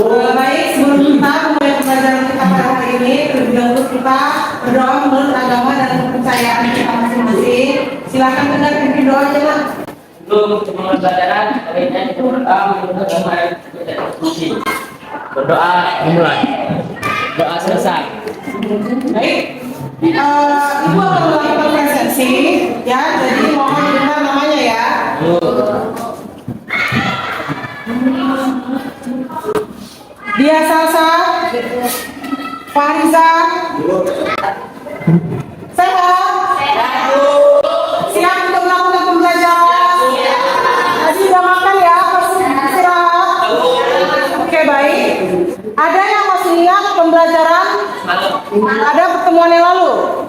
Baik, sebelum kita mulai pembelajaran kita pada hari ini, terlebih dahulu kita berdoa menurut agama dan kepercayaan kita masing-masing. Silakan dengar pimpin doa aja lah. Untuk pembelajaran baiknya kita berdoa menurut agama dan kepercayaan. Berdoa dimulai. Doa selesai. Baik, Ibu akan melakukan presensi, ya. Jadi mohon dengar namanya ya. Dia Salsa, Fariza, sehat, siap untuk melakukan pembelajaran. Tadi sudah makan ya, masih istirahat. Oke, baik. Ada yang masih ingat pembelajaran? Ada pertemuan yang lalu?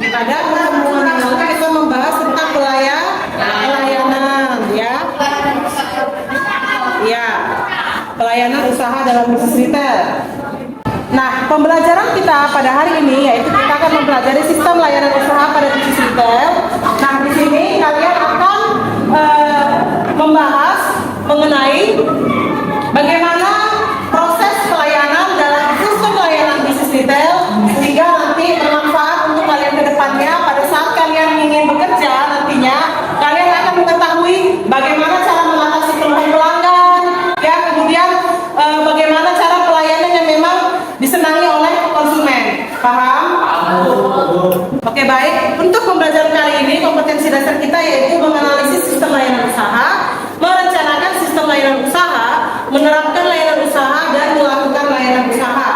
Ada pertemuan yang lalu kita membahas tentang pelayanan, ya. Ya, pelayanan usaha dalam bisnis retail. Nah, pembelajaran kita pada hari ini yaitu kita akan mempelajari sistem layanan usaha pada bisnis retail. Nah, di sini kalian akan membahas mengenai bagaimana proses pelayanan dalam sistem layanan bisnis retail sehingga nanti bermanfaat untuk kalian ke depannya pada saat kalian ingin bekerja nantinya kalian akan mengetahui bagaimana cara mengatasi keluhan pelanggan, ya, kemudian bagaimana cara pelayanan yang memang disenangi oleh konsumen. Paham? Oke, baik. Untuk pembelajaran kali ini kompetensi dasar kita yaitu menganalisis sistem layanan usaha, merencanakan sistem layanan usaha, menerapkan layanan usaha dan melakukan layanan usaha.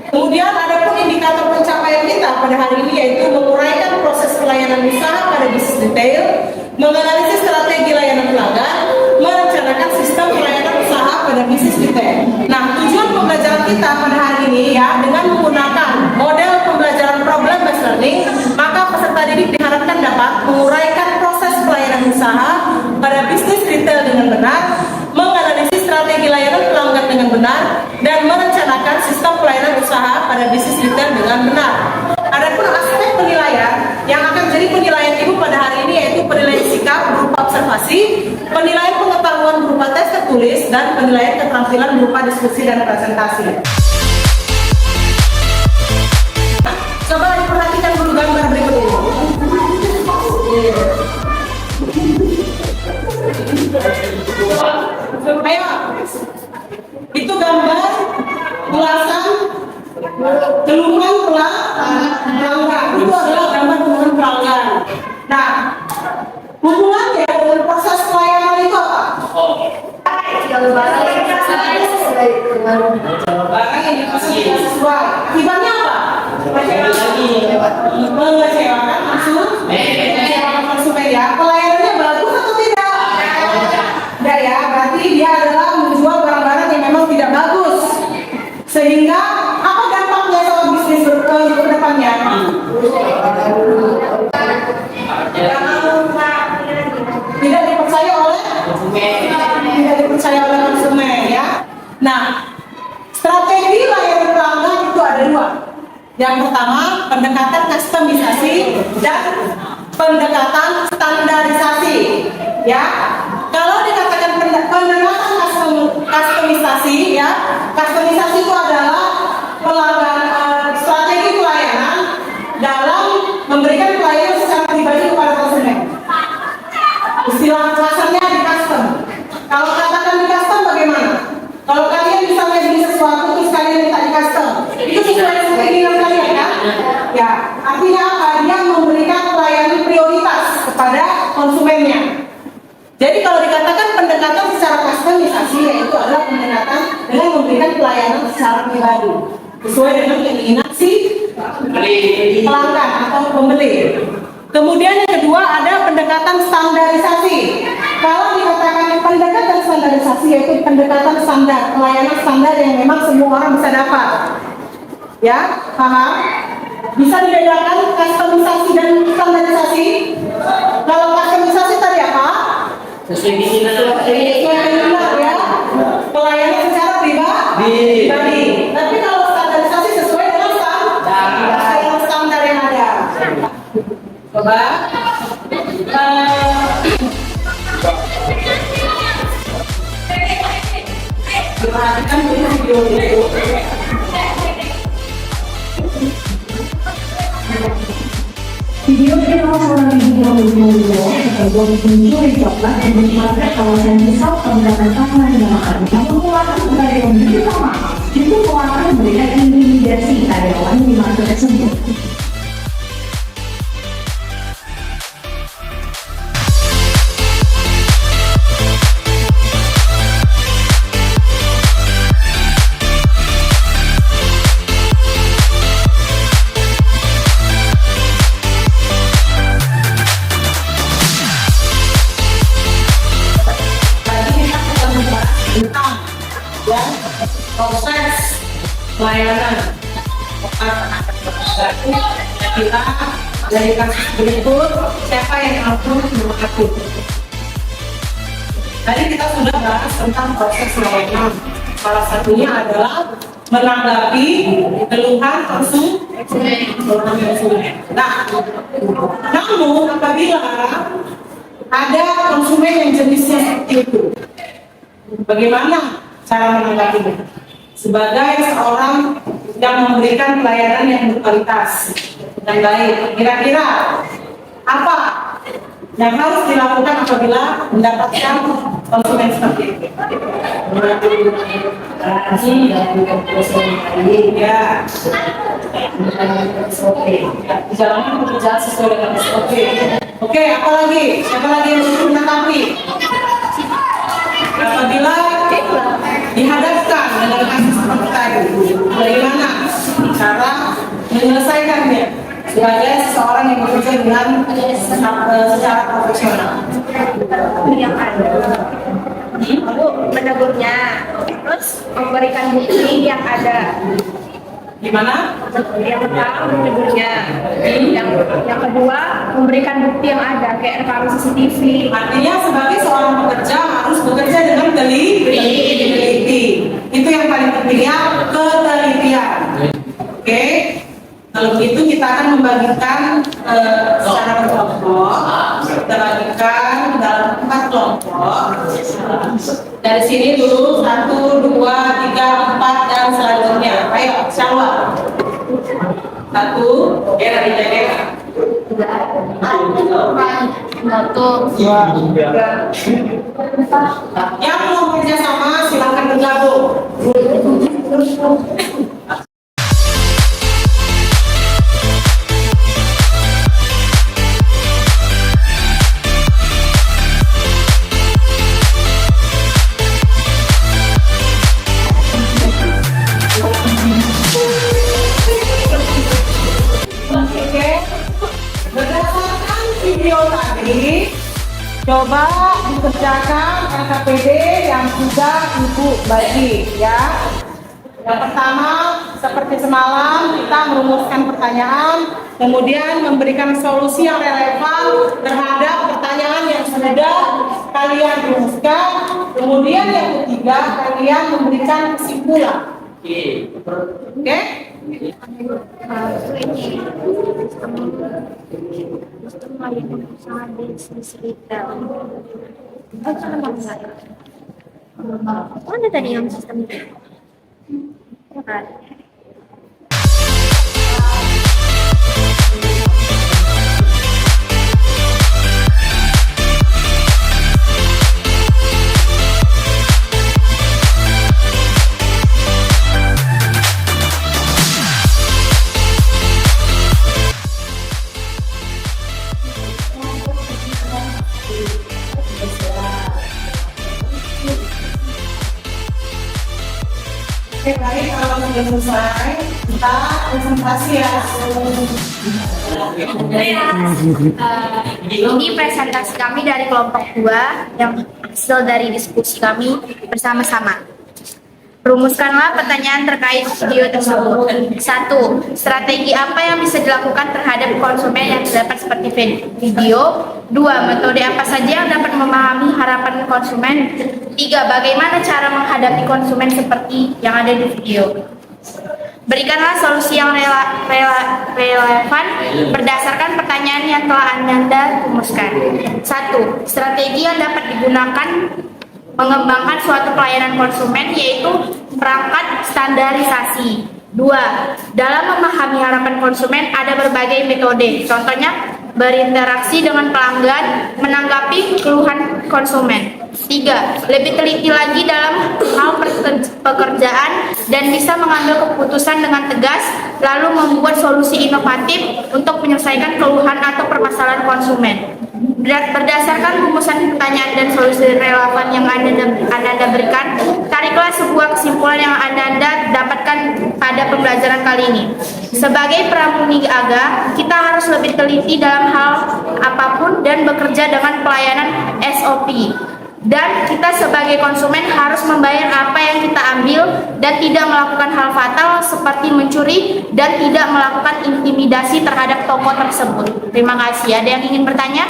Kemudian ada pun indikator pencapaian kita pada hari ini yaitu menguraikan proses pelayanan usaha pada bisnis retail, menganalisis strategi layanan pelanggan, merencanakan sistem pelayanan usaha pada bisnis retail. Nah, tujuan pembelajaran kita pada hari ini ya dengan menggunakan model pembelajaran problem based learning, maka peserta didik diharapkan dapat menguraikan proses pelayanan usaha pada bisnis retail dengan benar, menganalisis strategi layanan pelanggan dengan benar, dan merencanakan sistem pelayanan usaha pada bisnis retail dengan benar. Adapun aspek penilaian yang akan jadi penilaian ibu pada hari ini yaitu penilaian sikap berupa observasi, penilaian pengetahuan berupa tes tertulis, dan penilaian keterampilan berupa diskusi dan presentasi. Coba diperhatikan dulu gambar berikut ini. Ayo, itu gambar ulasan keluhan pelanggan. Itu adalah gambar keluhan pelanggan. Nah, hubungannya dengan proses pelayanan itu apa? Barang yang dipesan tidak sesuai. Akibatnya apa? Mengecewakan konsumen ya. Pelayanannya bagus atau tidak? Tidak ya, berarti dia adalah menjual barang-barang yang memang tidak bagus. Sehingga apa dampaknya sama bisnis ke depannya? Tidak dipercaya oleh konsumen ya. Nah, strategi layanan pelanggan itu ada dua. Yang pertama, pendekatan kustomisasi dan pendekatan standarisasi. Ya, kalau dikatakan pendekatan kustomisasi, ya, kustomisasi itu adalah strategi pelayanan dalam memberikan pelayanan secara pribadi kepada konsumen. Istilah kasarnya di custom. Kalau katakan di custom bagaimana? Kalau kalian misalnya beli sesuatu terus kalian minta di custom, itu sesuai dengan keinginan kalian kan? Ya, artinya apa? Dia memberikan pelayanan prioritas kepada konsumennya. Jadi kalau dikatakan pendekatan secara kustomisasi yaitu adalah pendekatan dengan memberikan pelayanan secara pribadi sesuai dengan keinginan si pelanggan atau pembeli. Kemudian yang kedua ada pendekatan standarisasi. Kalau dikatakan pendekatan standarisasi yaitu pendekatan standar, pelayanan standar yang memang semua orang bisa dapat. Ya, paham? Bisa dibedakan kustomisasi dan standarisasi. Kalau kustomisasi tadi apa? Sesuai keinginan ya. Pelayanan secara pribadi. Tapi kalau standarisasi sesuai dengan standar yang ada. Coba. perhatikan dulu video itu. Video viral seorang ibu berumur sebagai pencuri coklat yang menikmati kawasan besar penggunaan tangan dan makan. Namun pelaku karyawan begitu mahal, itu pelaku memberikan intimidasi karyawan di market tersebut. Tentang ya proses pelayanan kita dari kasus berikut siapa yang akan mengakui. Tadi kita sudah bahas tentang proses pelayanan. Salah satunya adalah menanggapi keluhan konsumen. Nah, namun apabila ada konsumen yang jenisnya seperti itu, bagaimana cara menanggapinya? Sebagai seorang yang memberikan pelayanan yang berkualitas dan baik, kira-kira apa yang harus dilakukan apabila mendapatkan konsumen seperti itu? Ya, jalankan pekerjaan sesuai dengan SOP. Oke, apa lagi? Siapa lagi yang harus menanggapi? Apabila dihadapkan dengan kasus seperti tadi, bagaimana cara menyelesaikannya sebagai seseorang yang bekerja dengan secara profesional? Yang ada, lalu menegurnya, terus memberikan bukti yang ada. Gimana? Yang pertama menegurnya, yang kedua memberikan bukti yang ada kayak rekaman CCTV. Artinya sebagai seorang pekerja harus bekerja dengan teliti. Itu yang paling penting ya, ketelitian. Oke. Kalau begitu kita akan membagikan secara berkelompok. Kita bagikan dalam 4 kelompok. Dari sini dulu 1, 2, 3, 4 dan selanjutnya. Ayo, Syawal. 1, dari daerah. 1, 2, 3. Yang mau kerjasama silakan bergabung. Oke, berdasarkan video tadi, coba dikerjakan LKPD yang sudah Ibu bagi ya. Yang pertama, seperti semalam kita merumuskan pertanyaan, kemudian memberikan solusi yang relevan terhadap pertanyaan yang sudah kalian rumuskan. Kemudian yang ketiga, kalian memberikan kesimpulan. Oke? Mana tadi yang sistem itu? Kan? Oke, baik, kalau sudah selesai, kita presentasi ya. Ini presentasi kami dari kelompok 2 yang hasil dari diskusi kami bersama-sama. Rumuskanlah pertanyaan terkait video tersebut. 1. Strategi apa yang bisa dilakukan terhadap konsumen yang terdapat seperti video? 2. Metode apa saja yang dapat memahami harapan konsumen? 3. Bagaimana cara menghadapi konsumen seperti yang ada di video? Berikanlah solusi yang relevan berdasarkan pertanyaan yang telah Anda rumuskan. 1. Strategi yang dapat digunakan mengembangkan suatu pelayanan konsumen yaitu perangkat standarisasi. 2. Dalam memahami harapan konsumen ada berbagai metode. Contohnya berinteraksi dengan pelanggan, menanggapi keluhan konsumen. 3. Lebih teliti lagi dalam hal pekerjaan dan bisa mengambil keputusan dengan tegas, lalu membuat solusi inovatif untuk menyelesaikan keluhan atau permasalahan konsumen. Berdasarkan rumusan pertanyaan dan solusi relevan yang Anda berikan, tariklah sebuah kesimpulan yang Anda dapatkan pada pembelajaran kali ini. Sebagai pramuniaga, kita harus lebih teliti dalam hal apapun dan bekerja dengan pelayanan SOP. Dan kita sebagai konsumen harus membayar apa yang kita ambil dan tidak melakukan hal fatal seperti mencuri dan tidak melakukan intimidasi terhadap toko tersebut. Terima kasih. Ada yang ingin bertanya?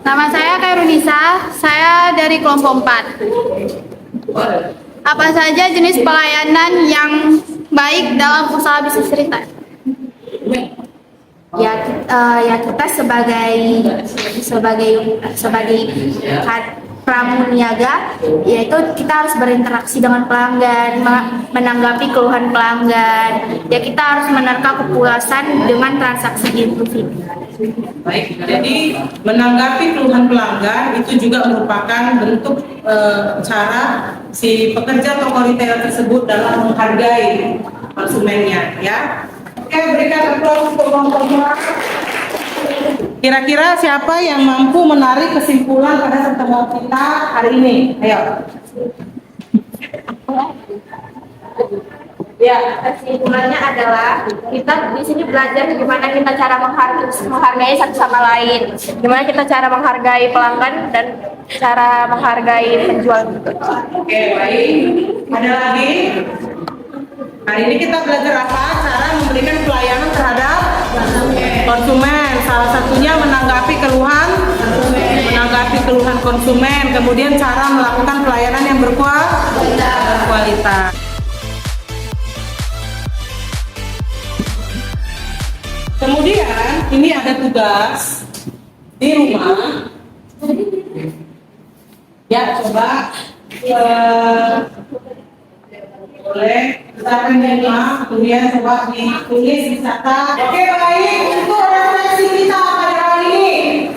Nama saya Kairunisa, saya dari kelompok 4. Apa saja jenis pelayanan yang baik dalam usaha bisnis retail? Kita sebagai pramuniaga, yaitu kita harus berinteraksi dengan pelanggan, menanggapi keluhan pelanggan. Ya, kita harus menerka kepuasan dengan transaksi inklusif. Baik, jadi menanggapi keluhan pelanggan itu juga merupakan bentuk cara si pekerja toko retail tersebut dalam menghargai konsumennya, ya. Oke, berikan aplaus untuk kelompok 2. Kira-kira siapa yang mampu menarik kesimpulan pada pertemuan kita hari ini? Ayo. Ya, kesimpulannya adalah kita di sini belajar gimana kita cara menghargai satu sama lain, gimana kita cara menghargai pelanggan dan cara menghargai penjual. Oke, baik. Ada lagi? Hari ini kita belajar apa? Cara memberikan pelayanan terhadap konsumen. Salah satunya menanggapi keluhan konsumen, kemudian cara melakukan pelayanan yang berkualitas. Kemudian ini ada tugas di rumah. Ya, coba boleh kita menerima, kemudian coba ditulis di catat. Oke, baik, untuk refleksi kita pada hari ini,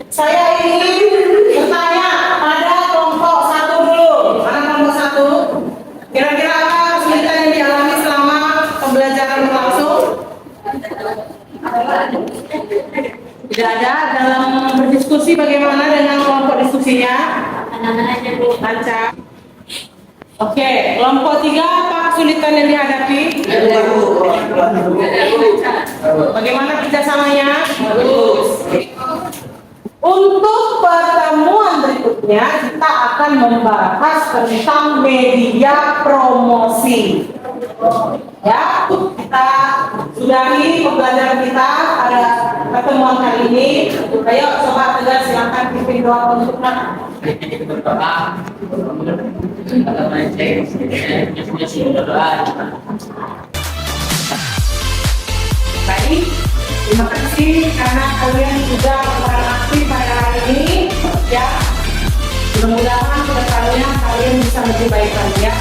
saya ingin bertanya pada kelompok 1 dulu. Mana kelompok 1? Kira-kira apa kesulitan yang dialami selama pembelajaran berlangsung? Tidak ada. Dalam berdiskusi bagaimana dengan kelompok diskusinya? Lancar. Oke, kelompok 3 apa kesulitan yang dihadapi? Bagaimana kerjasamanya? Bagus. Untuk pertemuan berikutnya kita akan membahas tentang media promosi. Ya, kita sudahi pembelajaran kita pada pertemuan kali ini. Ayo coba tegas, silakan pimpin doa untuk baik, terima kasih karena kalian sudah berperan aktif pada hari ini, ya. Mudah-mudahan kedepannya kalian bisa lebih baik lagi, ya.